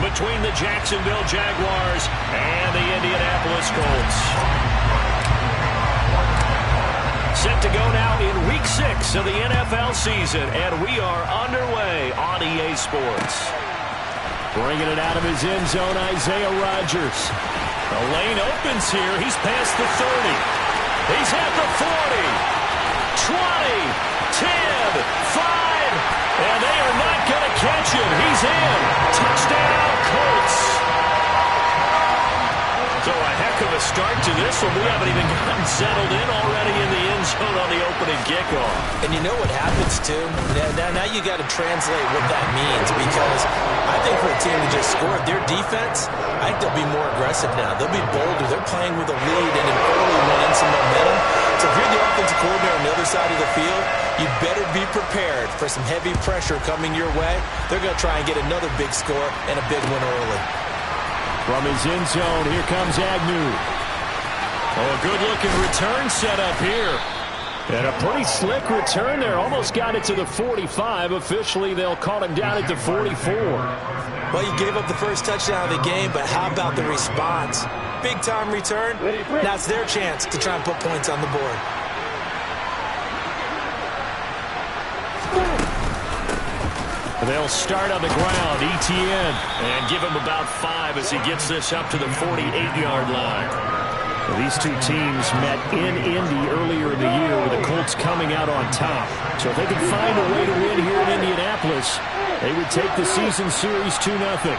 between the Jacksonville Jaguars and the Indianapolis Colts. Set to go now in Week 6 of the NFL season, and we are underway on EA Sports. Bringing it out of his end zone, Isaiah Rodgers. The lane opens here. He's past the 30. He's at the 40. 20, 10, 5, and they are not going to catch him. He's in. Touchdown, Colts. So a heck of a start to this one. We haven't even gotten settled in already in the end zone on the opening kickoff. And you know what happens, too? Now you got to translate what that means, because I think for a team that just scored, their defense, I think they'll be more aggressive now. They'll be bolder. They're playing with a lead and an early win and some momentum. So if you're the offensive coordinator on the other side of the field, you better be prepared for some heavy pressure coming your way. They're going to try and get another big score and a big win early. From his end zone, here comes Agnew. Oh, a good-looking return set up here. And a pretty slick return there. Almost got it to the 45. Officially, they'll call him down at the 44. Well, you gave up the first touchdown of the game, but how about the response? Big-time return. Now it's their chance to try and put points on the board. They'll start on the ground, ETN, and give him about 5 as he gets this up to the 48-yard line. Well, these two teams met in Indy earlier in the year with the Colts coming out on top. So if they can find a way to win here in Indianapolis, they would take the season series 2-0.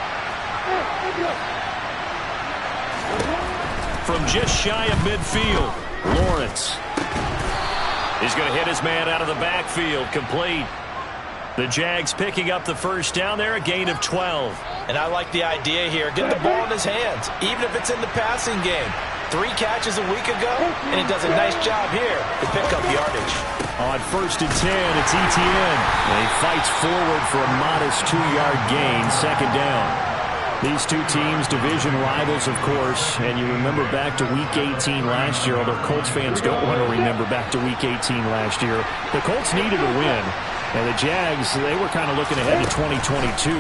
From just shy of midfield, Lawrence. He's going to hit his man out of the backfield, complete. The Jags picking up the first down there, a gain of 12. And I like the idea here. Get the ball in his hands, even if it's in the passing game. 3 catches a week ago, and he does a nice job here to pick up yardage. On 1st and 10, it's ETN. And he fights forward for a modest 2-yard gain, 2nd down. These two teams, division rivals, of course, and you remember back to Week 18 last year, although Colts fans don't want to remember back to Week 18 last year. The Colts needed a win. And the Jags, they were kind of looking ahead to 2022.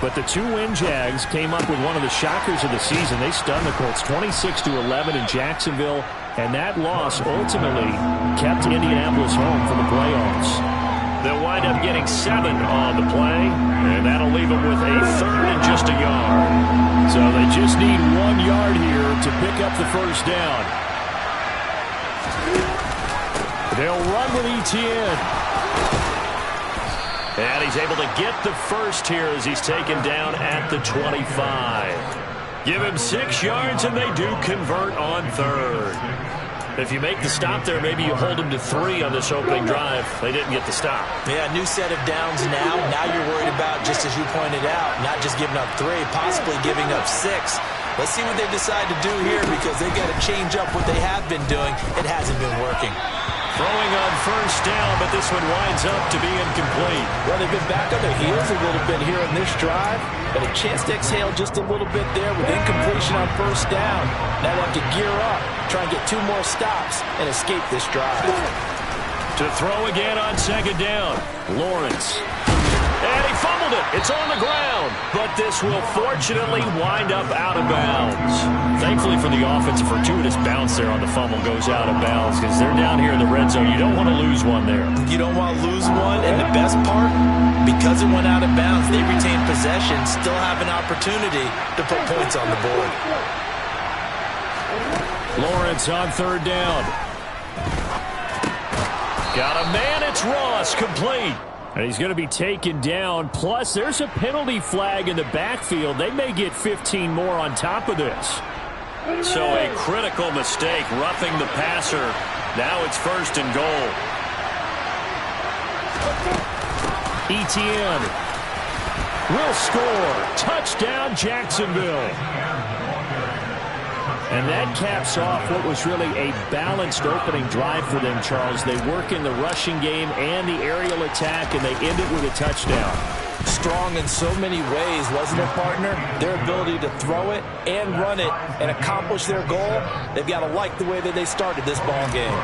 But the 2-win Jags came up with one of the shockers of the season. They stunned the Colts 26-11 in Jacksonville. And that loss ultimately kept Indianapolis home for the playoffs. They'll wind up getting 7 on the play. And that'll leave them with a 3rd and just a yard. So they just need 1 yard here to pick up the first down. They'll run with ETN. And he's able to get the first here as he's taken down at the 25. Give him 6 yards, and they do convert on 3rd. If you make the stop there, maybe you hold them to 3 on this opening drive. They didn't get the stop. Yeah, new set of downs now. Now you're worried about, just as you pointed out, not just giving up 3, possibly giving up 6. Let's see what they decide to do here, because they've got to change up what they have been doing. It hasn't been working. Throwing on first down, but this one winds up to be incomplete. Well, they've been back on their heels a little bit here in this drive, but a chance to exhale just a little bit there with incompletion on first down. Now they have to gear up, try and get 2 more stops, and escape this drive. To throw again on 2nd down, Lawrence. And he fumbled it. It's on the ground. But this will fortunately wind up out of bounds. Thankfully for the offense, a fortuitous bounce there on the fumble goes out of bounds because they're down here in the red zone. You don't want to lose one there. You don't want to lose one. And the best part, because it went out of bounds, they retain possession, still have an opportunity to put points on the board. Lawrence on 3rd down. Got a man. It's Ross, complete. And he's going to be taken down. Plus, there's a penalty flag in the backfield. They may get 15 more on top of this. So a critical mistake, roughing the passer. Now it's 1st and goal. ETN will score. Touchdown, Jacksonville. And that caps off what was really a balanced opening drive for them, Charles. They work in the rushing game and the aerial attack, and they end it with a touchdown. Strong in so many ways, wasn't it, partner? Their ability to throw it and run it and accomplish their goal, they've got to like the way that they started this ball game.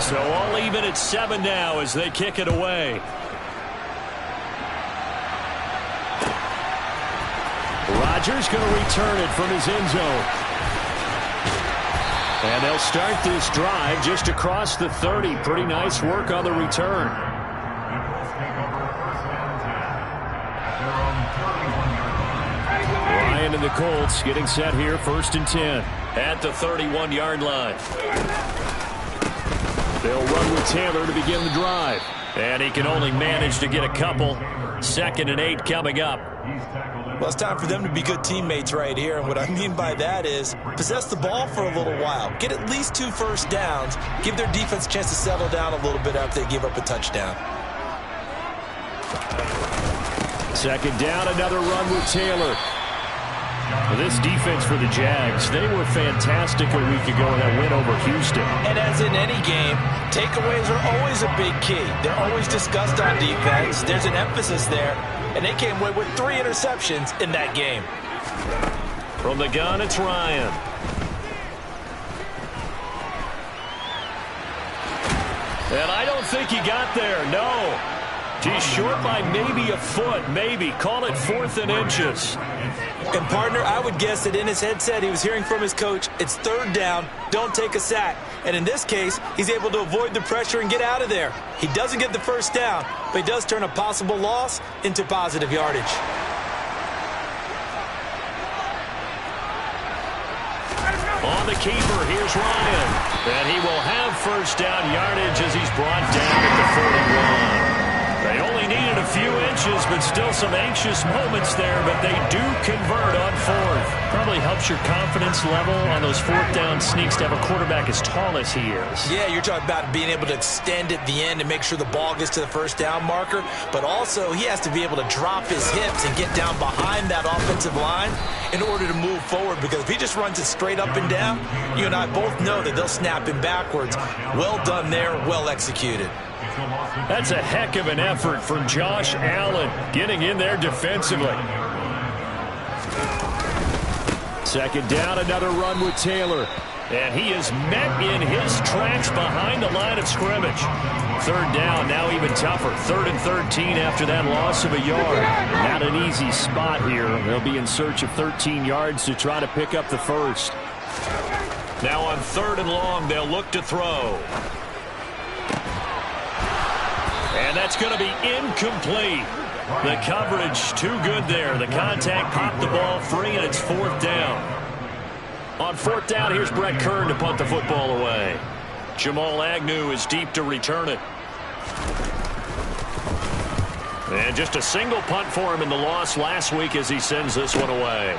So all even at 7 now as they kick it away. Rodgers going to return it from his end zone. And they'll start this drive just across the 30. Pretty nice work on the return. Ryan and the Colts getting set here, 1st and 10 at the 31-yard line. They'll run with Taylor to begin the drive. And he can only manage to get a couple. 2nd and 8 coming up. Well, it's time for them to be good teammates right here. And what I mean by that is possess the ball for a little while. Get at least 2 first downs. Give their defense a chance to settle down a little bit after they give up a touchdown. 2nd down, another run with Taylor. Well, this defense for the Jags, they were fantastic a week ago in that win over Houston. And as in any game, takeaways are always a big key. They're always discussed on defense. There's an emphasis there. And they came away with 3 interceptions in that game. From the gun, it's Ryan. And I don't think he got there, no. He's short by maybe a foot, maybe. Call it 4th and inches. And, partner, I would guess that in his headset he was hearing from his coach, it's 3rd down, don't take a sack. And in this case, he's able to avoid the pressure and get out of there. He doesn't get the 1st down, but he does turn a possible loss into positive yardage. On the keeper, here's Ryan. And he will have 1st down yardage as he's brought down at the 41. They only needed a few inches, but still some anxious moments there, but they do convert on 4th. Probably helps your confidence level on those 4th down sneaks to have a quarterback as tall as he is. Yeah, you're talking about being able to extend at the end and make sure the ball gets to the 1st down marker, but also he has to be able to drop his hips and get down behind that offensive line in order to move forward, because if he just runs it straight up and down, you and I both know that they'll snap him backwards. Well done there, well executed. That's a heck of an effort from Josh Allen getting in there defensively. 2nd down, another run with Taylor. And he is met in his tracks behind the line of scrimmage. 3rd down, now even tougher. 3rd and 13 after that loss of a yard. Not an easy spot here. They'll be in search of 13 yards to try to pick up the 1st. Now on 3rd and long, they'll look to throw. And that's going to be incomplete. The coverage too good there. The contact popped the ball free, and it's 4th down. On 4th down, here's Brett Kern to punt the football away. Jamal Agnew is deep to return it. And just a single punt for him in the loss last week as he sends this one away.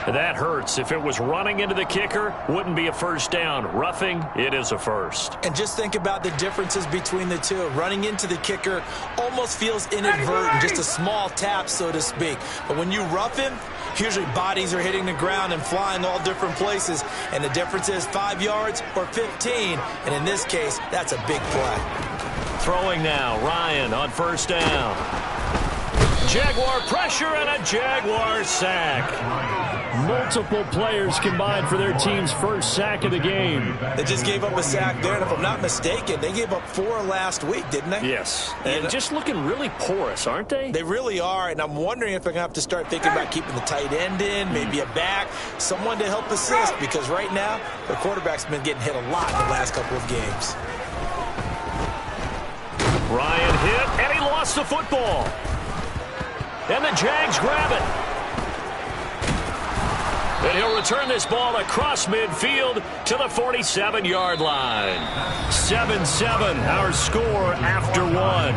That hurts. If it was running into the kicker, wouldn't be a 1st down. Roughing, it is a 1st. And just think about the differences between the two. Running into the kicker almost feels inadvertent, just a small tap, so to speak. But when you rough him, usually bodies are hitting the ground and flying all different places. And the difference is 5 yards or 15. And in this case, that's a big play. Throwing now, Ryan on 1st down. Jaguar pressure and a Jaguar sack. Multiple players combined for their team's 1st sack of the game. They just gave up a sack there, and if I'm not mistaken, they gave up 4 last week, didn't they? Yes, and just looking really porous, aren't they? They really are, and I'm wondering if I'm going to have to start thinking about keeping the tight end in, maybe a back, someone to help assist, because right now, the quarterback's been getting hit a lot in the last couple of games. Ryan hit, and he lost the football. And the Jags grab it. And he'll return this ball across midfield to the 47-yard line. 7-7, our score after 1.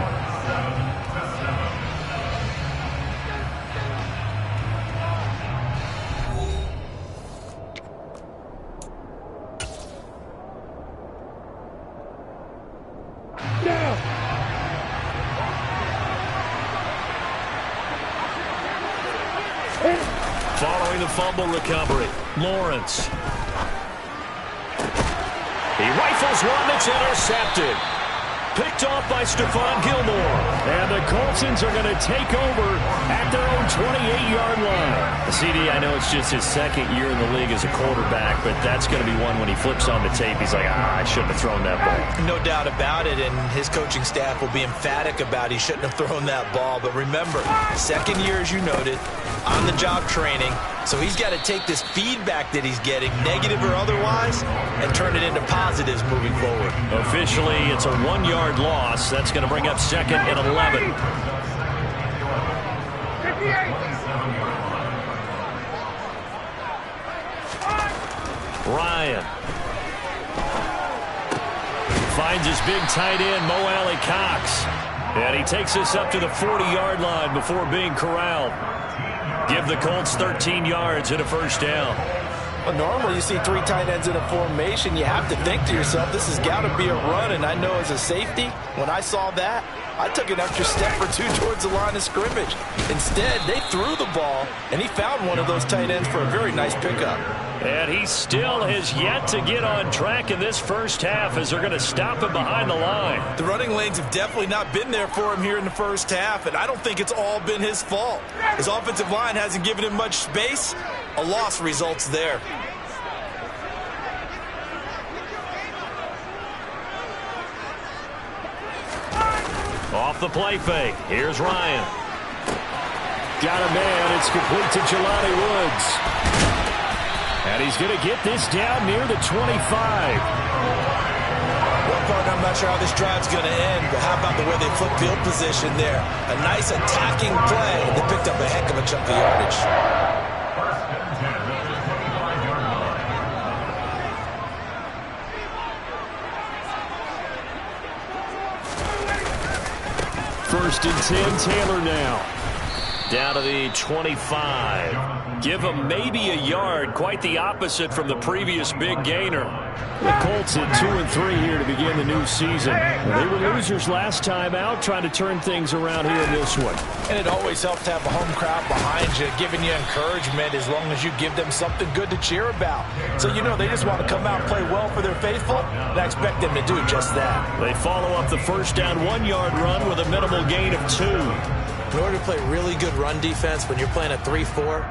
Following the fumble recovery, Lawrence. He rifles one that's intercepted. Picked picked off by Stephon Gilmore. And the Coltsons are going to take over at their own 28-yard line. CD, I know it's just his second year in the league as a quarterback, but that's going to be one when he flips on the tape, he's like, I shouldn't have thrown that ball. No doubt about it, and his coaching staff will be emphatic about he shouldn't have thrown that ball. But remember, second year, as you noted, on-the-job training, so he's got to take this feedback that he's getting, negative or otherwise, and turn it into positives moving forward. Officially, it's a 1-yard loss. That's going to bring up second and 11. Ryan finds his big tight end, Mo Alley Cox. And he takes us up to the 40-yard line before being corralled. Give the Colts 13 yards and a first down. Well, normally you see 3 tight ends in a formation. You have to think to yourself, this has got to be a run. And I know as a safety, when I saw that, I took an extra step or two towards the line of scrimmage. Instead, they threw the ball, and he found one of those tight ends for a very nice pickup. And he still has yet to get on track in this first half as they're going to stop him behind the line. The running lanes have definitely not been there for him here in the first half, and I don't think it's all been his fault. His offensive line hasn't given him much space. A loss results there. Off the play fake. Here's Ryan. Got a man. It's complete to Jelani Woods. And he's going to get this down near the 25. Well, partner, I'm not sure how this drive's going to end, but how about the way they flip field position there? A nice attacking play, and they picked up a heck of a chunk of yardage. First and 10, Taylor now. Down to the 25. Give him maybe a yard. Quite the opposite from the previous big gainer. The Colts at 2-3 here to begin the new season. They were losers last time out, trying to turn things around here in this one. And it always helps to have a home crowd behind you, giving you encouragement as long as you give them something good to cheer about. So you know they just want to come out and play well for their faithful, and I expect them to do just that. They follow up the first down 1-yard run with a minimal gain of 2. In order to play really good run defense when you're playing a 3-4,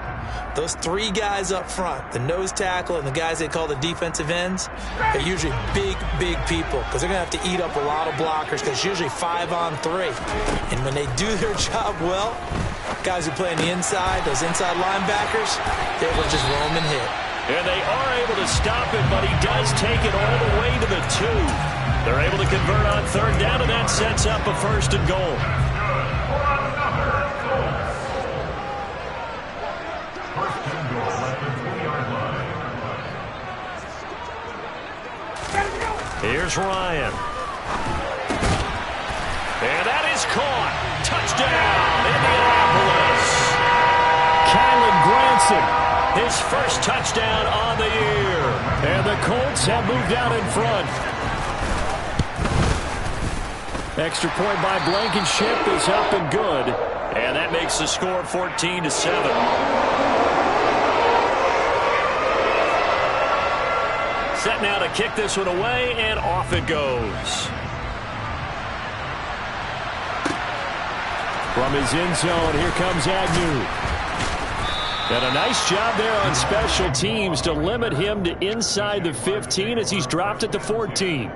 those 3 guys up front, the nose tackle and the guys they call the defensive ends, are usually big people because they're going to have to eat up a lot of blockers because it's usually 5-on-3. And when they do their job well, guys who play on the inside, those inside linebackers, they're able to just roam and hit. And they are able to stop it, but he does take it all the way to the 2. They're able to convert on third down, and that sets up a first and goal. Here's Ryan. And that is caught. Touchdown, Indianapolis. Kylan Granson, his first touchdown on the year. And the Colts have moved out in front. Extra point by Blankenship is up and good. And that makes the score 14-7. Set now to kick this one away, and off it goes. From his end zone, here comes Agnew. And a nice job there on special teams to limit him to inside the 15 as he's dropped at the 14.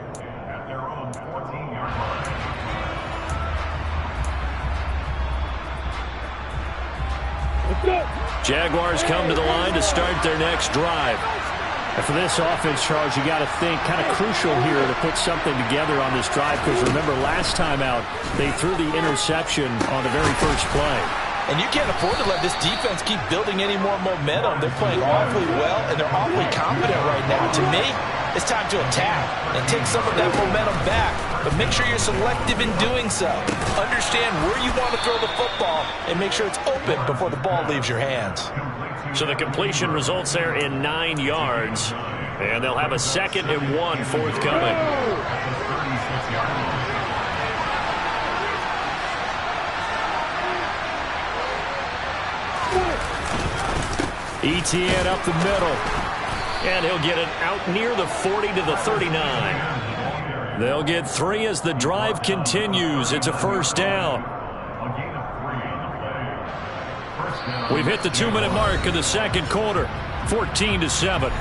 Jaguars come to the line to start their next drive. And for this offense, Charles, you got to think kind of crucial here to put something together on this drive because remember last time out they threw the interception on the very first play. And you can't afford to let this defense keep building any more momentum. They're playing awfully well, and they're awfully confident right now. To me, it's time to attack and take some of that momentum back. But make sure you're selective in doing so. Understand where you want to throw the football and make sure it's open before the ball leaves your hands. So the completion results there in 9 yards. And they'll have a 2nd and 1 forthcoming. Etienne up the middle. And he'll get it out near the 40 to the 39. They'll get 3 as the drive continues. It's a first down. We've hit the 2-minute mark of the second quarter. 14-7.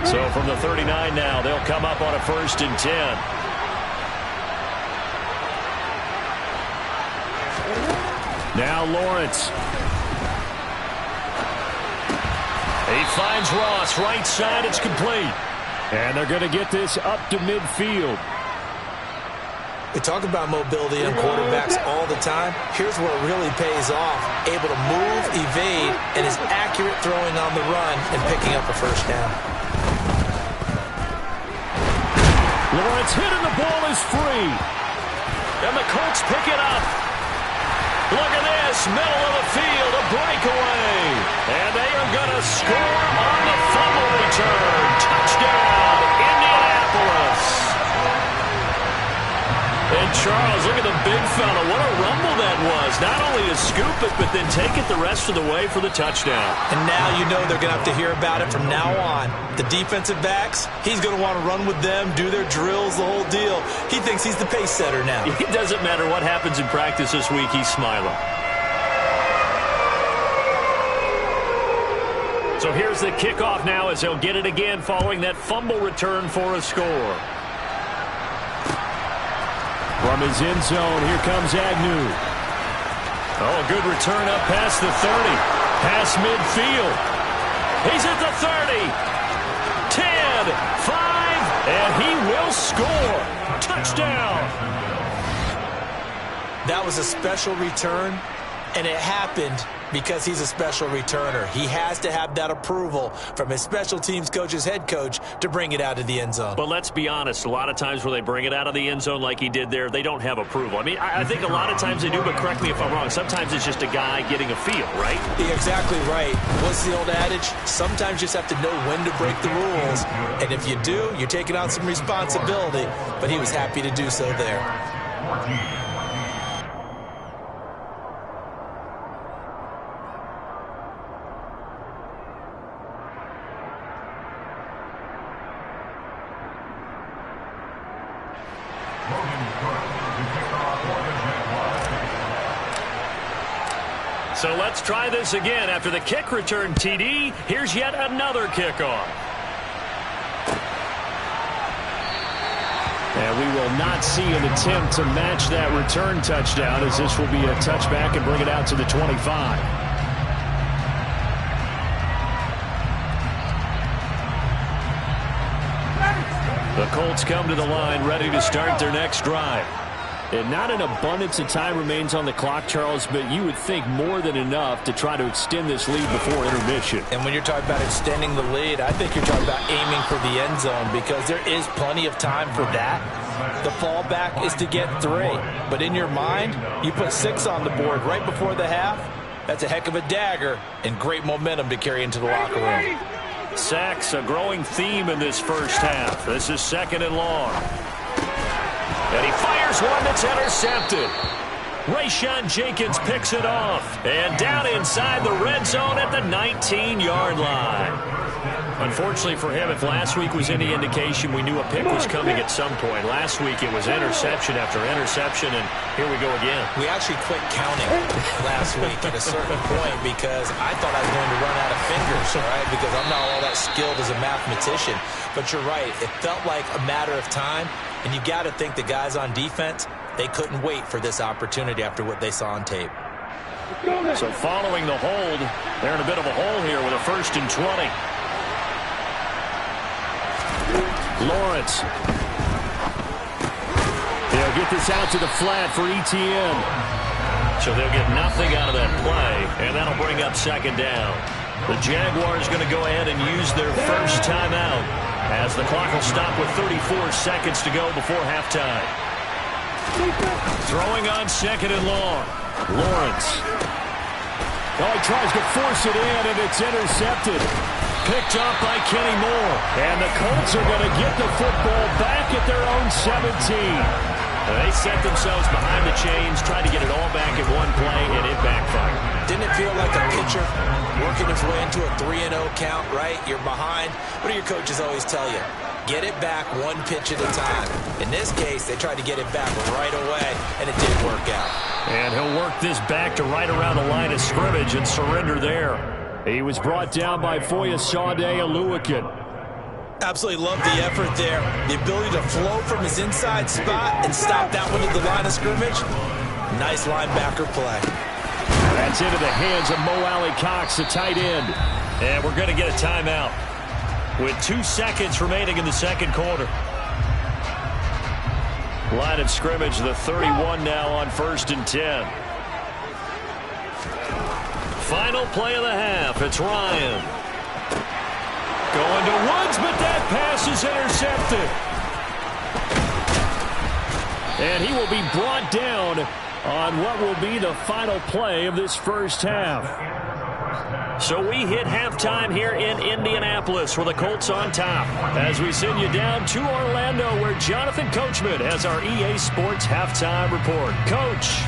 So from the 39 now, they'll come up on a 1st and 10. Now Lawrence. He finds Ross, right side, it's complete. And they're going to get this up to midfield. We talk about mobility in quarterbacks all the time. Here's where it really pays off. Able to move, evade, and is accurate throwing on the run and picking up a first down. Lawrence hit and the ball is free. And the Colts pick it up. Look at this, middle of the field, a breakaway. And they are going to score on the fumble return. Touchdown, Indianapolis. And Charles, look at the big fella. What a rumble that was. Not only to scoop it, but then take it the rest of the way for the touchdown. And now you know they're going to have to hear about it from now on. The defensive backs, he's going to want to run with them, do their drills, the whole deal. He thinks he's the pace setter now. It doesn't matter what happens in practice this week, he's smiling. So here's the kickoff now as they'll get it again following that fumble return for a score. From his end zone, here comes Agnew. Oh, a good return up past the 30. Past midfield. He's at the 30. 10, 5, and he will score. Touchdown. That was a special return, and it happened because he's a special returner. He has to have that approval from his special teams coach's head coach to bring it out of the end zone. But let's be honest, a lot of times when they bring it out of the end zone like he did there, they don't have approval. I mean, I think a lot of times they do, but correct me if I'm wrong. Sometimes it's just a guy getting a feel, right? You're exactly right. What's the old adage? Sometimes you just have to know when to break the rules. And if you do, you're taking on some responsibility. But he was happy to do so there. So let's try this again. After the kick return TD, here's yet another kickoff. And we will not see an attempt to match that return touchdown, as this will be a touchback and bring it out to the 25. The Colts come to the line ready to start their next drive. And not an abundance of time remains on the clock, Charles, but you would think more than enough to try to extend this lead before intermission. And when you're talking about extending the lead, I think you're talking about aiming for the end zone because there is plenty of time for that. The fallback is to get 3. But in your mind, you put 6 on the board right before the half. That's a heck of a dagger and great momentum to carry into the locker room. Sacks, a growing theme in this first half. This is 2nd and long. And he fires one that's intercepted. Rayshawn Jenkins picks it off. And down inside the red zone at the 19-yard line. Unfortunately for him, if last week was any indication, we knew a pick was coming at some point. Last week it was interception after interception, and here we go again. We actually quit counting last week at a certain point because I thought I was going to run out of fingers, all right, because I'm not all that skilled as a mathematician. But you're right. It felt like a matter of time, and you got to think the guys on defense, they couldn't wait for this opportunity after what they saw on tape. So following the hold, they're in a bit of a hole here with a 1st and 20. Lawrence. They'll get this out to the flat for ETN. So they'll get nothing out of that play, and that'll bring up 2nd down. The Jaguars going to go ahead and use their first timeout as the clock will stop with 34 seconds to go before halftime. Throwing on 2nd and long. Lawrence. Oh, he tries to force it in, and it's intercepted. Picked up by Kenny Moore. And the Colts are going to get the football back at their own 17. They set themselves behind the chains, tried to get it all back in one play, and it backfired. Didn't it feel like a pitcher working his way into a 3-0 count, right? You're behind. What do your coaches always tell you? Get it back one pitch at a time. In this case, they tried to get it back right away, and it didn't work out. And he'll work this back to right around the line of scrimmage and surrender there. He was brought down by Foyesade Oluwakin. Absolutely love the effort there. The ability to flow from his inside spot and stop that one at the line of scrimmage. Nice linebacker play. That's into the hands of Mo Alley Cox, the tight end. And we're going to get a timeout with 2 seconds remaining in the second quarter. Line of scrimmage, the 31 now on 1st and 10. Final play of the half. It's Ryan. Going to Woods, but that pass is intercepted. And he will be brought down on what will be the final play of this first half. So we hit halftime here in Indianapolis with the Colts on top as we send you down to Orlando where Jonathan Coachman has our EA Sports halftime report. Coach.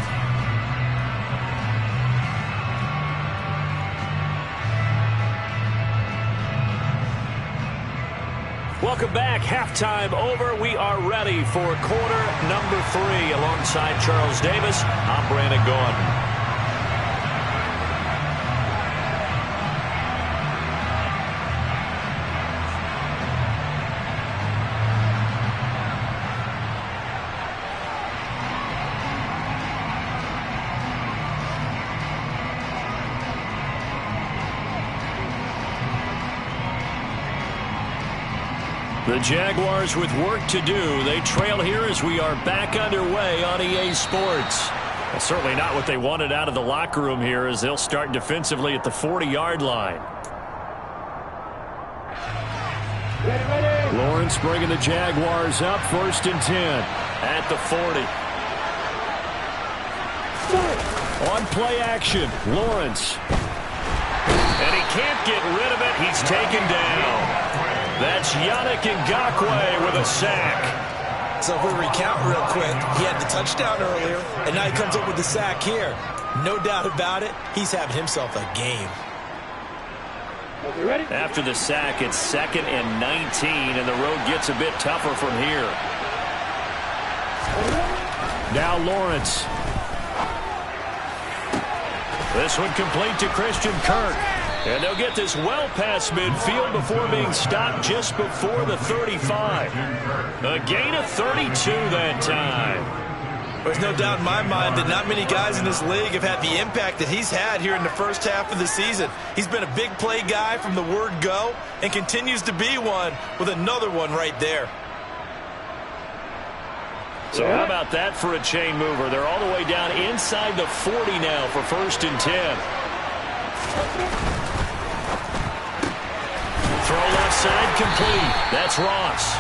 Welcome back. Halftime over. We are ready for quarter number 3. Alongside Charles Davis, I'm Brandon Gaudin. The Jaguars with work to do. They trail here as we are back underway on EA Sports. Well, certainly not what they wanted out of the locker room here as they'll start defensively at the 40-yard line. Lawrence bringing the Jaguars up 1st and 10 at the 40. On play action, Lawrence. And he can't get rid of it. He's taken down. That's Yannick Ngakoue with a sack. So if we recount real quick, he had the touchdown earlier, and now he comes up with the sack here. No doubt about it, he's having himself a game. After the sack, it's 2nd and 19, and the road gets a bit tougher from here. Now Lawrence. This one complete to Christian Kirk. And they'll get this well past midfield before being stopped just before the 35. A gain of 32 that time. There's no doubt in my mind that not many guys in this league have had the impact that he's had here in the first half of the season. He's been a big play guy from the word go and continues to be one with another one right there. So how about that for a chain mover? They're all the way down inside the 40 now for 1st and 10. Throw left side complete. That's Ross.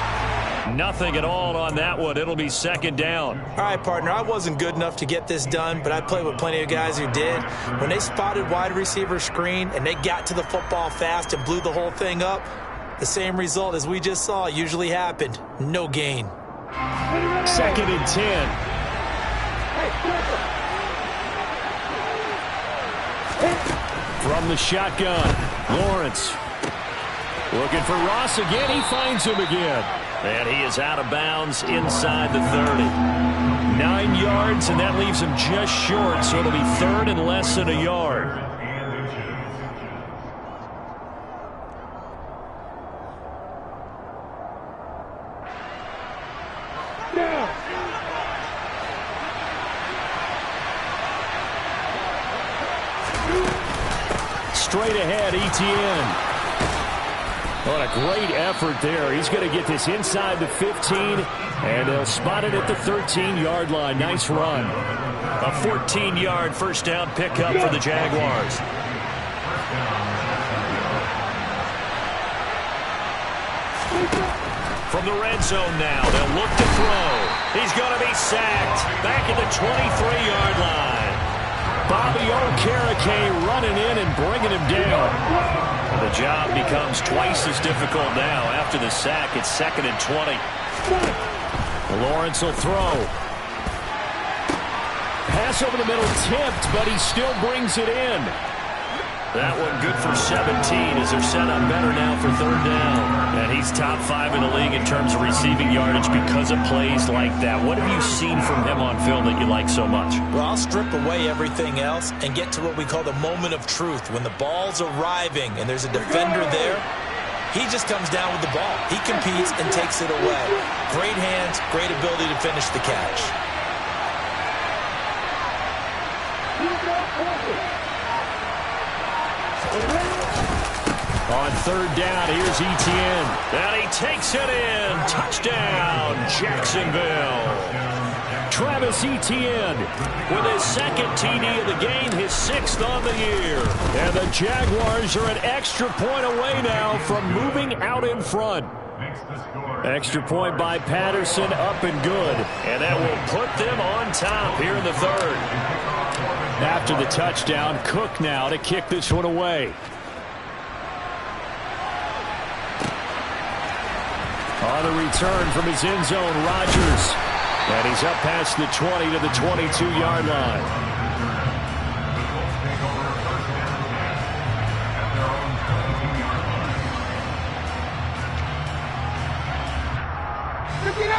Nothing at all on that one. It'll be 2nd down. All right, partner, I wasn't good enough to get this done, but I played with plenty of guys who did. When they spotted wide receiver screen and they got to the football fast and blew the whole thing up, the same result as we just saw usually happened. No gain. 2nd and 10. From the shotgun, Lawrence. Looking for Ross again. He finds him again. And he is out of bounds inside the 30. 9 yards, and that leaves him just short, so it'll be 3rd and less than a yard. Straight ahead, Etienne. What a great effort there. He's going to get this inside the 15, and they'll spot it at the 13-yard line. Nice run. A 14-yard first down pickup for the Jaguars. From the red zone now, they'll look to throw. He's going to be sacked back at the 23-yard line. Bobby Okereke running in and bringing him down. The job becomes twice as difficult now. After the sack, it's 2nd and 20. Lawrence will throw. Pass over the middle tipped, but he still brings it in. That one good for 17 as they're set up better now for third down. And he's top 5 in the league in terms of receiving yardage because of plays like that. What have you seen from him on film that you like so much? Well, I'll strip away everything else and get to what we call the moment of truth. When the ball's arriving and there's a defender there, he just comes down with the ball. He competes and takes it away. Great hands, great ability to finish the catch. On third down, here's Etienne. And he takes it in. Touchdown, Jacksonville. Travis Etienne with his second TD of the game, his 6th on the year. And the Jaguars are an extra point away now from moving out in front. Extra point by Patterson, up and good. And that will put them on top here in the third. After the touchdown, Cook now to kick this one away. On the return from his end zone, Rodgers. And he's up past the 20 to the 22-yard line.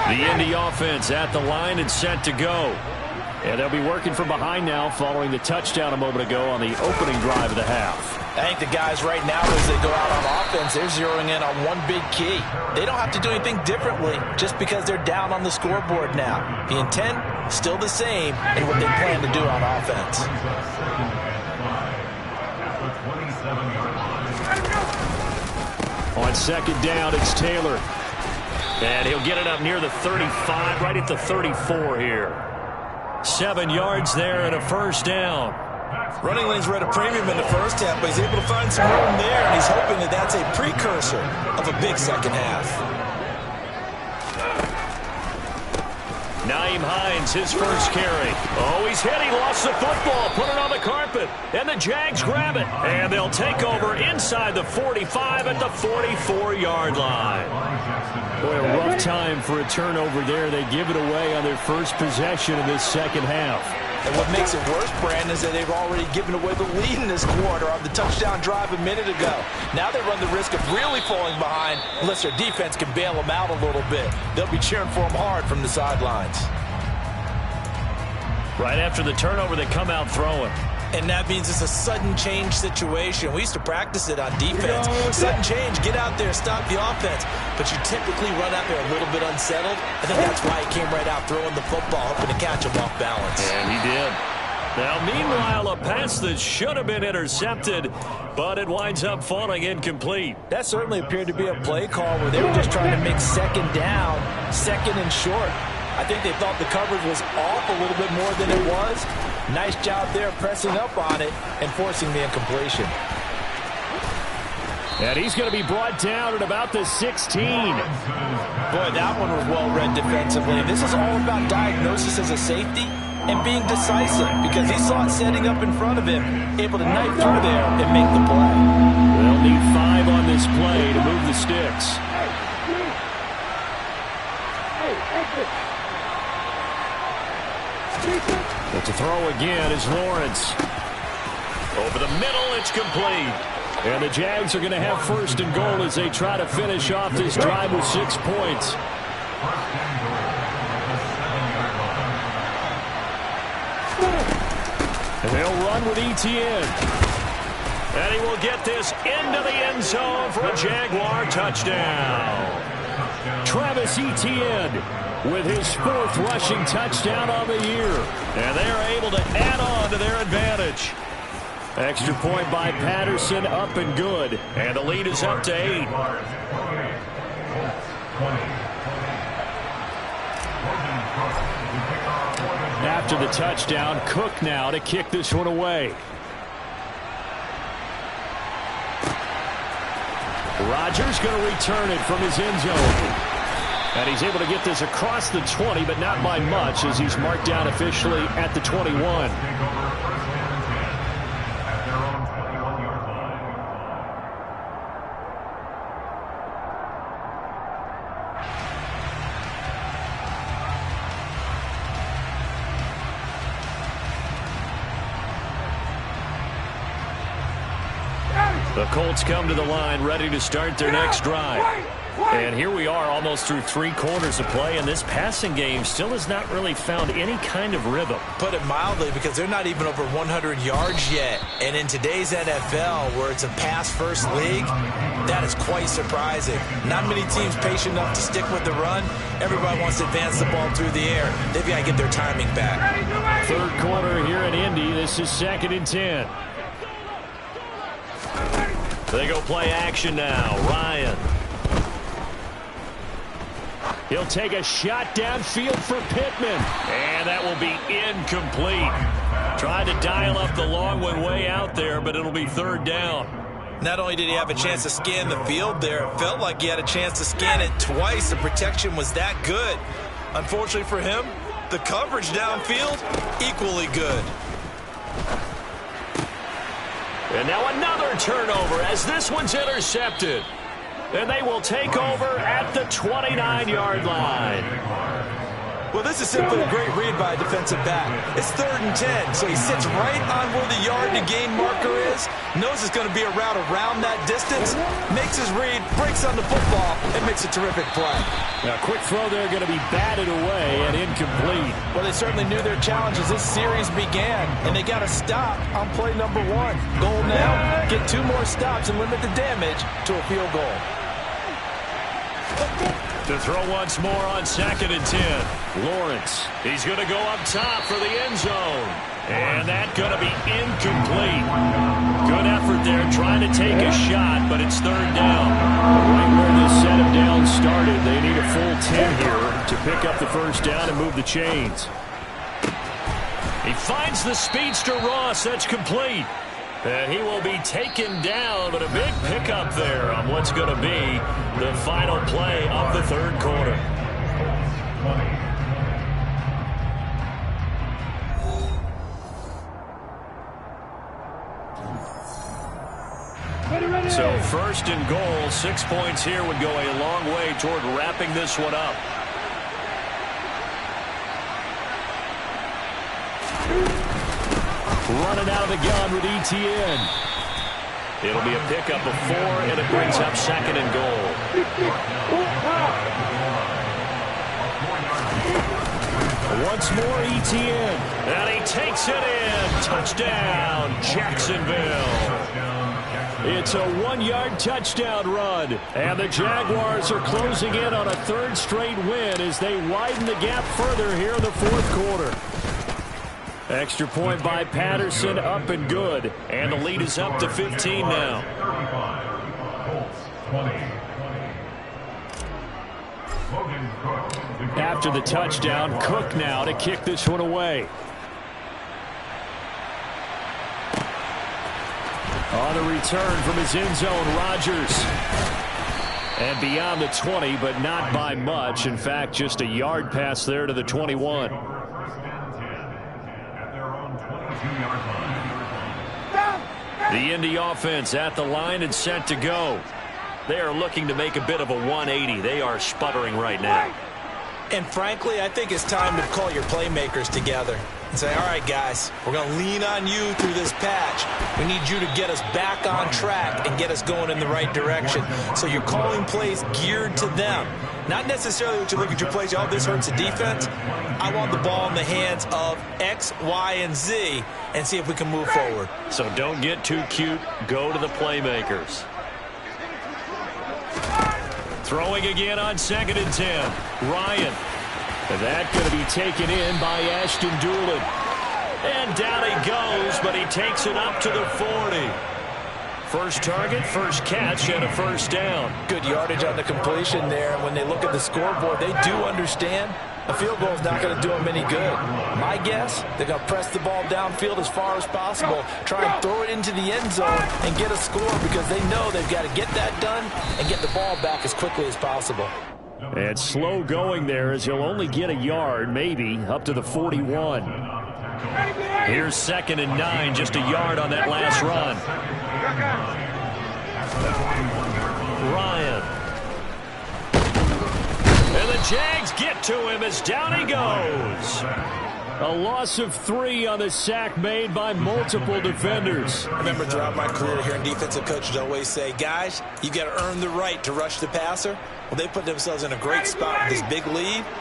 The Indy offense at the line and set to go. And they'll be working from behind now following the touchdown a moment ago on the opening drive of the half. I think the guys right now, as they go out on offense, they're zeroing in on one big key. They don't have to do anything differently just because they're down on the scoreboard now. The intent, still the same in what they plan to do on offense. On second down, it's Taylor. And he'll get it up near the 35, right at the 34 here. 7 yards there and a first down. Running lanes were at a premium in the first half, but he's able to find some room there, and he's hoping that that's a precursor of a big second half. Nyheim Hines, his first carry. Oh, he's hit. He lost the football. Put it on the carpet. And the Jags grab it. And they'll take over inside the 45 at the 44-yard line. Boy, a rough time for a turnover there. They give it away on their first possession in this second half. And what makes it worse, Brandon, is that they've already given away the lead in this quarter on the touchdown drive a minute ago. Now they run the risk of really falling behind unless their defense can bail them out a little bit. They'll be cheering for them hard from the sidelines. Right after the turnover, they come out throwing. And that means it's a sudden change situation. We used to practice it on defense. Sudden change, get out there, stop the offense. But you typically run out there a little bit unsettled. I think that's why he came right out throwing the football, hoping to catch him off balance. And he did. Now, meanwhile, a pass that should have been intercepted, but it winds up falling incomplete. That certainly appeared to be a play call where they were just trying to make second down, second and short. I think they thought the coverage was off a little bit more than it was. Nice job there pressing up on it and forcing the incompletion. And he's going to be brought down at about the 16. Boy, that one was well read defensively. And this is all about diagnosis as a safety and being decisive because he saw it setting up in front of him, able to knife through there and make the play. They'll need 5 on this play to move the sticks. But to throw again is Lawrence. Over the middle, it's complete. And the Jags are going to have first and goal as they try to finish off this drive with 6 points. And they'll run with Etienne. And he will get this into the end zone for a Jaguar touchdown. Travis Etienne with his 4th rushing touchdown on the year. And they're able to add on to their advantage. Extra point by Patterson, up and good. And the lead is up to 8. After the touchdown, Cook now to kick this one away. Rodgers going to return it from his end zone. And he's able to get this across the 20, but not by much as he's marked down officially at the 21. The Colts come to the line ready to start their next drive. And here we are almost through 3 quarters of play, and this passing game still has not really found any kind of rhythm. Put it mildly, because they're not even over 100 yards yet. And in today's NFL, where it's a pass-first league, that is quite surprising. Not many teams patient enough to stick with the run. Everybody wants to advance the ball through the air. They've got to get their timing back. Third quarter here in Indy. This is 2nd and 10. They go play action now. Ryan. He'll take a shot downfield for Pittman. And that will be incomplete. Tried to dial up the long one way out there, but it'll be 3rd down. Not only did he have a chance to scan the field there, it felt like he had a chance to scan it twice. The protection was that good. Unfortunately for him, the coverage downfield, equally good. And now another turnover as this one's intercepted. And they will take over at the 29-yard line. Well, this is simply a great read by a defensive back. It's 3rd and 10, so he sits right on where the yard-to-gain marker is, knows it's going to be a route around that distance, makes his read, breaks on the football, and makes a terrific play. Now, quick throw there going to be batted away and incomplete. Well, they certainly knew their challenge as this series began, and they got to stop on play number 1. Goal now, get 2 more stops and limit the damage to a field goal. To throw once more on 2nd and 10. Lawrence, he's going to go up top for the end zone. And that's going to be incomplete. Good effort there trying to take a shot, but it's 3rd down. Right where this set of downs started, they need a full 10 here to pick up the 1st down and move the chains. He finds the speedster Ross. That's complete. And he will be taken down, but a big pickup there on what's going to be the final play of the 3rd quarter. So 1st and goal, 6 points here would go a long way toward wrapping this one up. Running out of the gun with ETN. It'll be a pickup of 4, and it brings up 2nd and goal. Once more ETN. And he takes it in. Touchdown, Jacksonville. It's a 1-yard touchdown run. And the Jaguars are closing in on a 3rd straight win as they widen the gap further here in the 4th quarter. Extra point by Patterson, up and good. And the lead is up to 15 now. After the touchdown, Cook now to kick this one away. On the return from his end zone, Rodgers. And beyond the 20, but not by much. In fact, just a yard pass there to the 21. The Indy offense at the line and set to go. They are looking to make a bit of a 180. They are sputtering right now. And frankly, I think it's time to call your playmakers together and say, all right, guys, we're going to lean on you through this patch. We need you to get us back on track and get us going in the right direction. So you're calling plays geared to them. Not necessarily what you look at your plays, oh, this hurts the defense. I want the ball in the hands of X, Y, and Z and see if we can move forward. So don't get too cute. Go to the playmakers. Throwing again on 2nd and 10. Ryan. And that going to be taken in by Ashton Doolin. And down he goes, but he takes it up to the 40. First target, first catch, and a 1st down. Good yardage on the completion there. And when they look at the scoreboard, they do understand a field goal is not going to do them any good. My guess, they're going to press the ball downfield as far as possible, try and throw it into the end zone and get a score because they know they've got to get that done and get the ball back as quickly as possible. And slow going there as he'll only get a yard, maybe, up to the 41. Here's 2nd and 9, just a yard on that last run. Ryan. And the Jags get to him as down he goes. A loss of 3 on the sack made by multiple defenders. I remember throughout my career hearing defensive coaches always say, guys, you got to earn the right to rush the passer. Well, they put themselves in a great spot with this big lead.